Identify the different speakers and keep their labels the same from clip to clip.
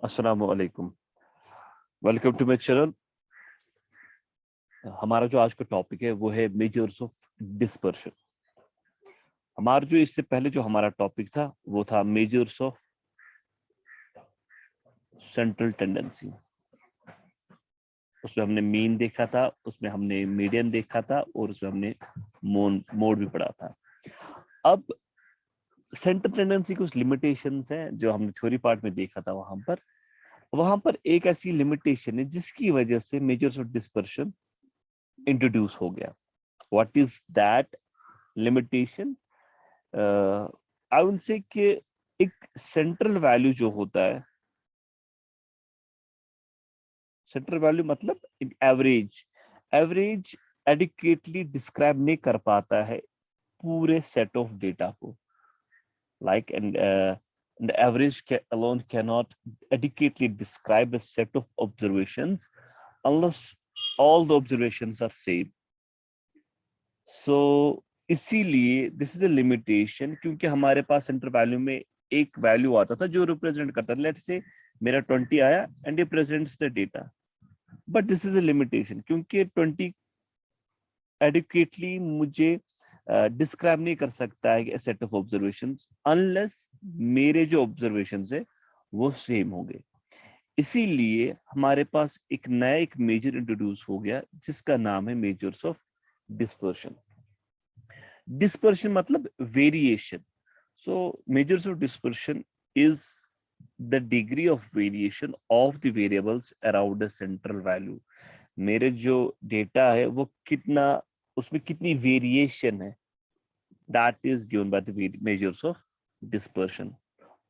Speaker 1: अस्सलामु अलैकुम, welcome to my channel. हमारा जो आज का टॉपिक है वो है मेजर्स ऑफ डिस्पर्शन। हमारा जो इससे पहले जो हमारा टॉपिक था वो था मेजर्स ऑफ सेंट्रल टेंडेंसी। उसमें हमने मीन देखा था, उसमें हमने मीडियन देखा था और उसमें हमने मोड भी पढ़ा था। अब सेंट्रल टेंडेंसी कुछ लिमिटेशंस हैं जो हमने थ्योरी पार्ट में देखा था। वहां पर एक ऐसी लिमिटेशन है जिसकी वजह से मेजर्स ऑफ डिस्पर्शन इंट्रोड्यूस हो गया। What is that limitation? I will say कि एक सेंट्रल वैल्यू जो होता है, सेंट्रल वैल्यू मतलब एक एवरेज एडिक्वेटली डिस्क्राइब नहीं कर पाता है पूरे सेट ऑफ डेटा को। Like and the average alone cannot adequately describe a set of observations unless all the observations are same. So इसीलिए दिस इज अ लिमिटेशन, क्योंकि हमारे पास सेंटर वैल्यू में एक वैल्यू आता था जो रिप्रेजेंट करता था। लेट्स से मेरा 20 आया and it presents the data, but this is a limitation क्योंकि 20 एडिक्वेटली मुझे डिस्क्राइब नहीं कर सकता है सेट ऑफ ऑब्जर्वेशंस अनलेस मेरे जो ऑब्जर्वेशंस है वो सेम होंगे। इसीलिए हमारे पास एक नया एक मेजर इंट्रोड्यूस हो गया जिसका नाम है मेजर्स ऑफ डिस्पर्शन। डिस्पर्शन मतलब variation. So measures of dispersion is the degree of variation of the variables around a central value. मेरे जो डेटा है वो कितना, उसमें कितनी वेरिएशन है, that is given by the measures of dispersion.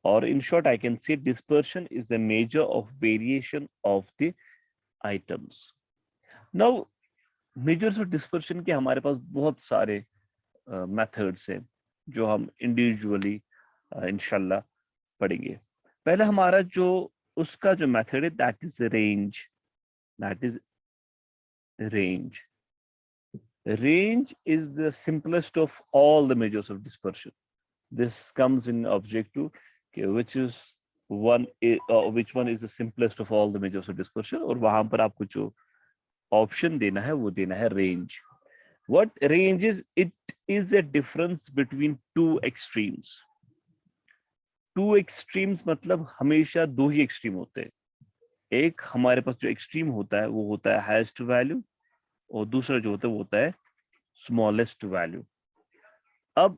Speaker 1: Or in short I can say dispersion is the measure of variation of the items. Now measures of dispersion के हमारे पास बहुत सारे मेथड्स हैं जो हम इंडिविजुअली इंशाल्लाह पढ़ेंगे। पहले हमारा जो उसका जो मेथड है that is range. That is range range is the simplest of all the measures of dispersion. This comes in objective, okay, which one is the simplest of all the measures of dispersion, और वहां पर आपको जो option देना है वो देना है range. What range is? It is a difference between two extremes. Two extremes मतलब हमेशा दो ही एक्सट्रीम होते हैं। एक हमारे पास जो एक्सट्रीम होता है वो होता है हाईएस्ट वैल्यू, और दूसरा जो होता है वो होता है स्मॉलेस्ट वैल्यू। अब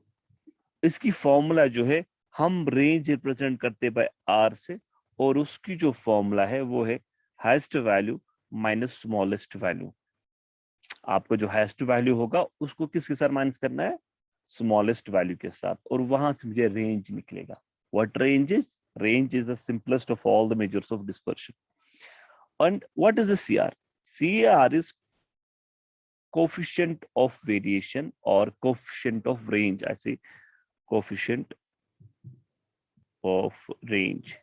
Speaker 1: इसकी फॉर्मूला जो है, हम रेंज रिप्रेजेंट करते बाय आर से, और उसकी जो फॉर्मूला है वो है highest value minus smallest value. आपको जो हाईएस्ट वैल्यू होगा उसको किसके साथ माइनस करना है? स्मॉलेस्ट वैल्यू के साथ, और वहां से मुझे रेंज निकलेगा। What range is? Range is the simplest of all the measures of dispersion. And what is the CR? CR is coefficient of variation or coefficient of range. I say coefficient of range.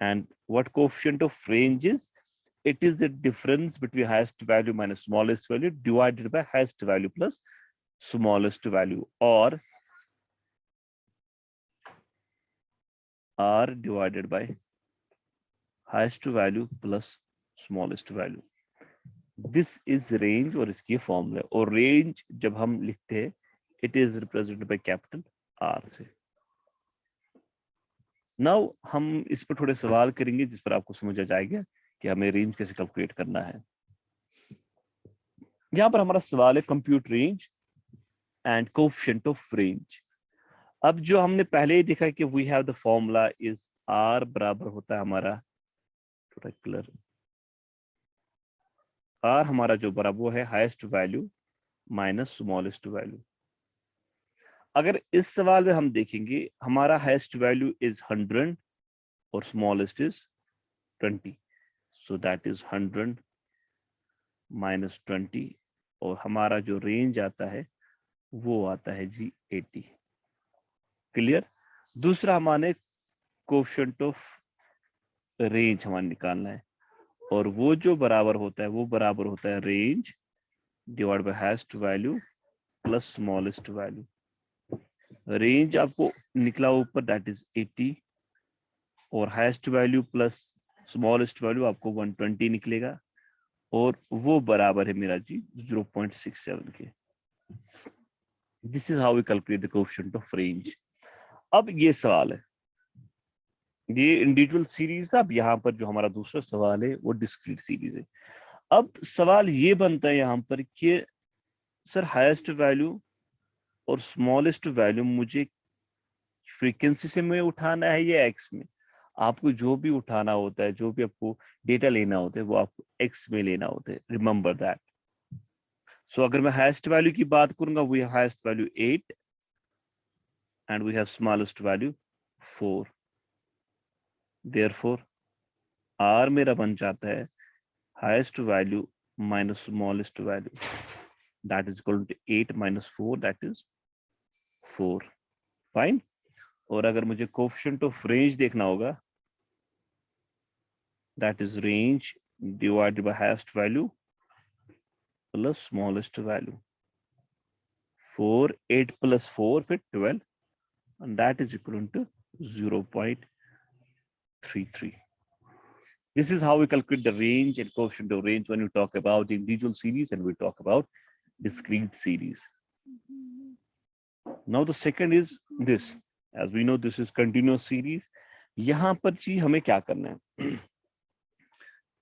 Speaker 1: And what coefficient of range is? It is the difference between highest value minus smallest value divided by highest value plus smallest value, or R divided by highest value plus smallest value. This is range, और इसकी formula. और range जब हम लिखते हैं it is represented by capital R से। Now हम इस पर थोड़े सवाल करेंगे जिस पर आपको समझ आ जाएगा कि हमें रेंज कैसे कैलकुलेट करना है। यहाँ पर हमारा सवाल है compute range and coefficient of range. अब जो हमने पहले ही देखा कि we have the formula is R बराबर होता है हमारा, थोड़ा क्लियर, आर हमारा जो बराबर है highest value minus smallest value. अगर इस सवाल में हम देखेंगे हमारा हाईएस्ट वैल्यू इज 100 और smallest is 20, so that is 100 minus 20, और हमारा जो रेंज आता है वो आता है जी 80। क्लियर? दूसरा हमारे कोएफिशिएंट ऑफ रेंज हमारे निकालना है, और वो जो बराबर होता है वो बराबर होता है range divide by highest value plus smallest value. Range आपको निकला ऊपर दैट इज 80, और highest value plus smallest value आपको 120 निकलेगा और वो बराबर है मेरा जी 0.67 के। This is how we calculate the coefficient of range. अब ये सवाल है, ये इंडिविजुअल सीरीज था। अब यहाँ पर जो हमारा दूसरा सवाल है वो डिस्क्रीट सीरीज है। अब सवाल ये बनता है यहाँ पर कि सर हाईएस्ट वैल्यू और स्मॉलेस्ट वैल्यू मुझे फ्रीक्वेंसी से में उठाना है या एक्स में? आपको जो भी उठाना होता है, जो भी आपको डेटा लेना होता है, वो आपको एक्स में लेना होता है, रिमेंबर दैट। सो अगर मैं हाईएस्ट वैल्यू की बात करूंगा, we have highest value 8 and we have smallest value 4। Therefore R मेरा बन जाता है highest value minus smallest value, that is equal to 8 minus 4, that is 4। Fine. और अगर मुझे कोएफिशिएंट ऑफ रेंज देखना होगा, that is range divided by highest value plus smallest value. 4, 8 plus 4 फिर 12 and that is equivalent to 0.33. This is how we calculate the range and coefficient of range when we talk about individual series and we talk about discrete series. Now the second is this. As we know, this is continuous series. यहाँ पर जी हमें क्या करना है?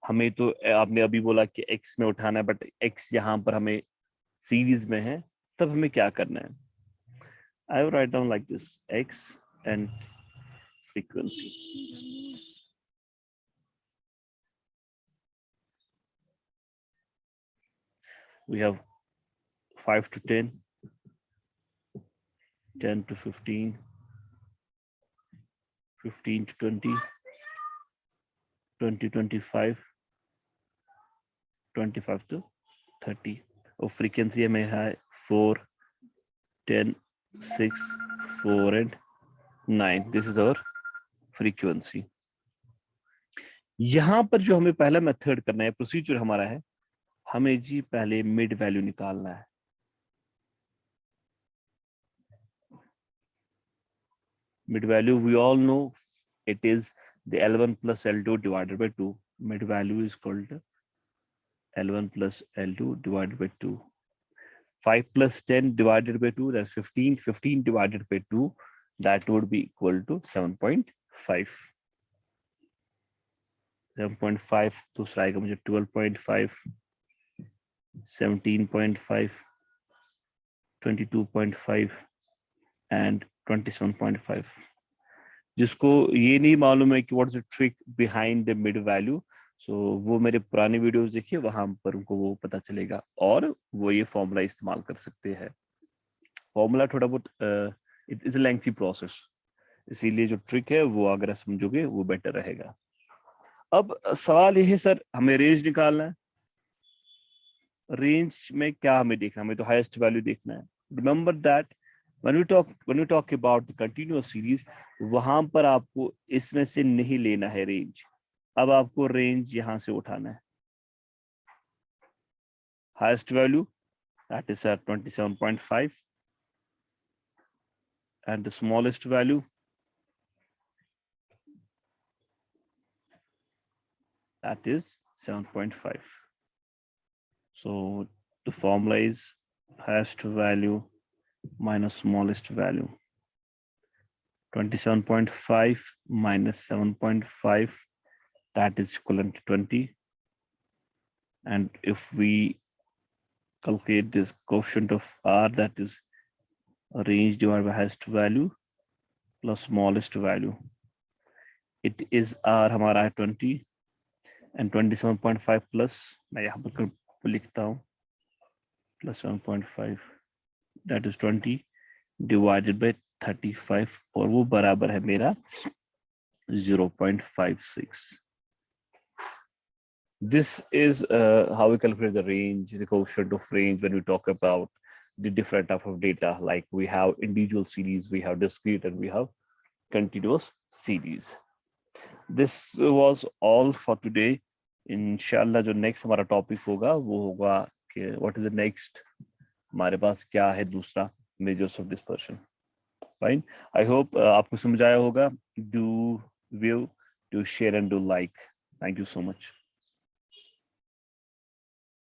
Speaker 1: हमें तो आपने अभी बोला कि x में उठाना है, बट x यहाँ पर हमें सीरीज में है, तब हमें क्या करना है? I will write down like this, x and frequency. We have 5 to 10, 10 to 15, 15 to 20, 20 to 25, 25 to 30. और frequency हमें है 4, 10, 6, 4 and 9. This is our frequency. यहाँ पर जो हमें पहला मेथड करना है, प्रोसीजर हमारा है, हमें जी पहले मिड वैल्यू निकालना है। Mid value, we all know it is the L1 plus L2 divided by 2. Mid value is called L1 plus L2 divided by 2. 5 plus 10 divided by 2, that's 15. 15 divided by 2, that would be equal to 7.5. 7.5, दूसरा आएगा मुझे 12.5, 17.5, 22.5 and 27.5. जिसको ये नहीं मालूम है कि what is the trick behind the mid value, so वो मेरे पुराने वीडियोस देखिए, वहां पर उनको वो पता चलेगा और वो ये फॉर्मूला इस्तेमाल कर सकते हैं। फॉर्मूला थोड़ा बहुत it is a lengthy process, इसीलिए जो ट्रिक है वो अगर समझोगे वो बेटर रहेगा। अब सवाल ये है सर, हमें रेंज निकालना है। रेंज में क्या हमें देखना है? हमें तो हाईएस्ट वैल्यू देखना है। Remember that when we talk about the continuous series, वहां पर आपको इसमें से नहीं लेना है रेंज। अब आपको रेंज यहां से उठाना है। Highest value that is at 27.5 and the smallest value that is 7.5. So the formula is highest value minus smallest value. 27.5 minus 7.5, that is equivalent to 20. And if we calculate this coefficient of R, that is range divided by highest value plus smallest value. It is R हमारा है 20 and 27.5 plus, मैं यहाँ पर लिखता हूँ, plus 7.5, that is 20 divided by 35 और वो बराबर है मेरा 0.56. This is how we calculate the range, the coefficient of range when we talk about the different type of data, like we have individual series, we have discrete, and we have continuous series. This was all for today. इंशाल्लाह जो next हमारा topic होगा वो होगा कि what is the next, हमारे पास क्या है दूसरा measures of dispersion. Fine, I hope आपको समझ आया होगा। Do view to share and to like. Thank you so much.